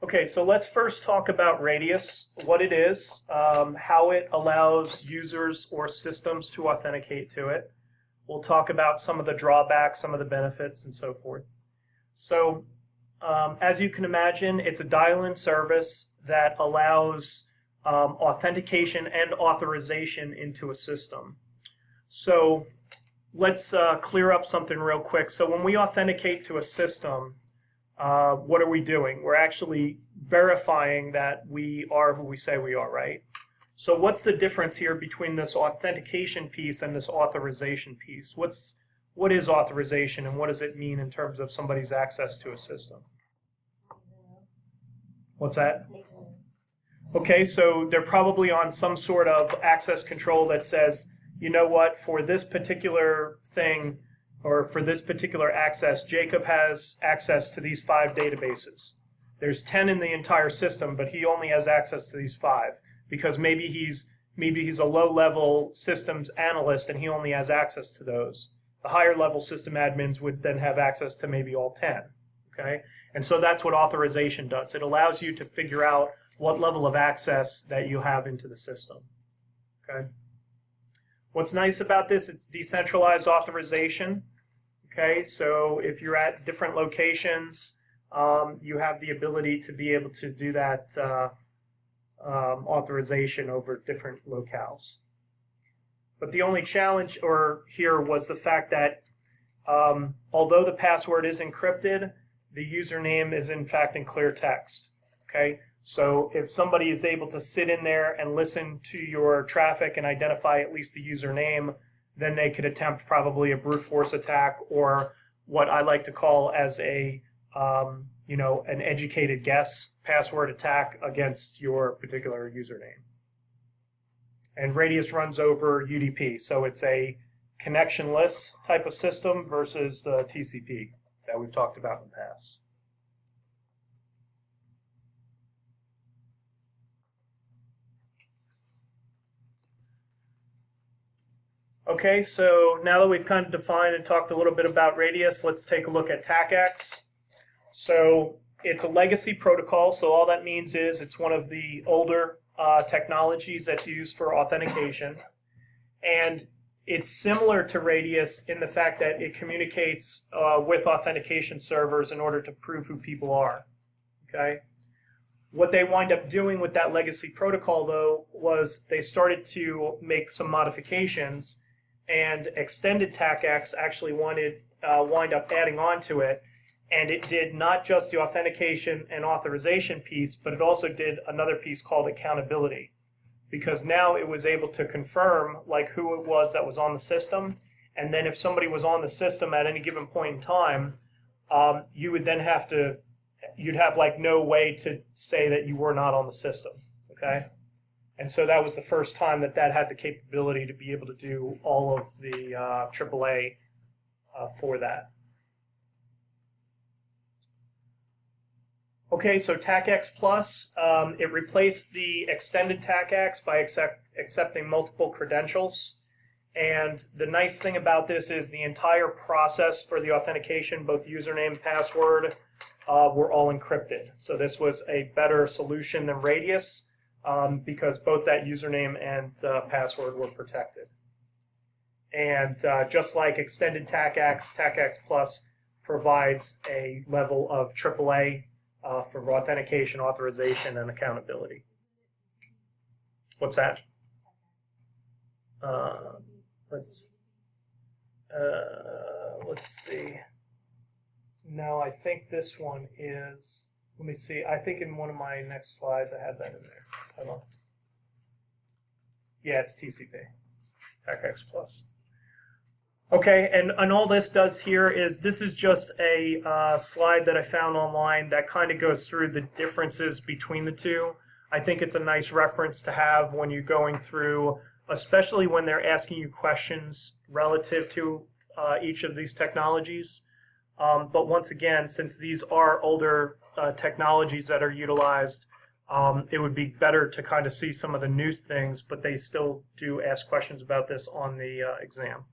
Okay, so let's first talk about RADIUS, what it is, how it allows users or systems to authenticate to it. We'll talk about some of the drawbacks, some of the benefits, and so forth. So, as you can imagine, it's a dial-in service that allows authentication and authorization into a system. So, let's clear up something real quick. So when we authenticate to a system, what are we doing? We're actually verifying that we are who we say we are, right? So what's the difference here between this authentication piece and this authorization piece? What is authorization and what does it mean in terms of somebody's access to a system? What's that? Okay, so they're probably on some sort of access control that says, you know what, for this particular thing, or for this particular access, Jacob has access to these 5 databases. There's 10 in the entire system, but he only has access to these 5 because maybe he's a low-level systems analyst and he only has access to those. The higher-level system admins would then have access to maybe all 10. Okay, and so that's what authorization does. It allows you to figure out what level of access that you have into the system. Okay. What's nice about this, it's decentralized authorization. Okay, so if you're at different locations, you have the ability to be able to do that authorization over different locales. But the only challenge here was the fact that although the password is encrypted, the username is in fact in clear text. Okay. So if somebody is able to sit in there and listen to your traffic and identify at least the username, then they could attempt probably a brute force attack or what I like to call as a, an educated guess password attack against your particular username. And RADIUS runs over UDP, so it's a connectionless type of system versus TCP that we've talked about in the past. Okay, so now that we've kind of defined and talked a little bit about RADIUS, let's take a look at TACACS. So it's a legacy protocol, so all that means is it's one of the older technologies that's used for authentication. And it's similar to RADIUS in the fact that it communicates with authentication servers in order to prove who people are. Okay? What they wind up doing with that legacy protocol, though, was they started to make some modifications, and extended TACACS actually wind up adding on to it, and it did not just the authentication and authorization piece, but it also did another piece called accountability, because now it was able to confirm like who it was that was on the system, and then if somebody was on the system at any given point in time, you would then you'd have like no way to say that you were not on the system. Okay. And so that was the first time that had the capability to be able to do all of the AAA for that. Okay, so TACACS Plus, it replaced the extended TACACS by accepting multiple credentials. And the nice thing about this is the entire process for the authentication, both username and password, were all encrypted. So this was a better solution than RADIUS. Because both that username and password were protected. And just like extended TACACS, TACACS Plus provides a level of AAA for authentication, authorization, and accountability. What's that? Let's see. No, I think this one is... Let me see. I think in one of my next slides I had that in there. Hold on. Yeah, it's TCP. TACACS Plus. Okay, and all this does here is this is just a slide that I found online that kind of goes through the differences between the two. I think it's a nice reference to have when you're going through, especially when they're asking you questions relative to each of these technologies. But once again, since these are older technologies that are utilized, it would be better to kind of see some of the new things, but they still do ask questions about this on the exam.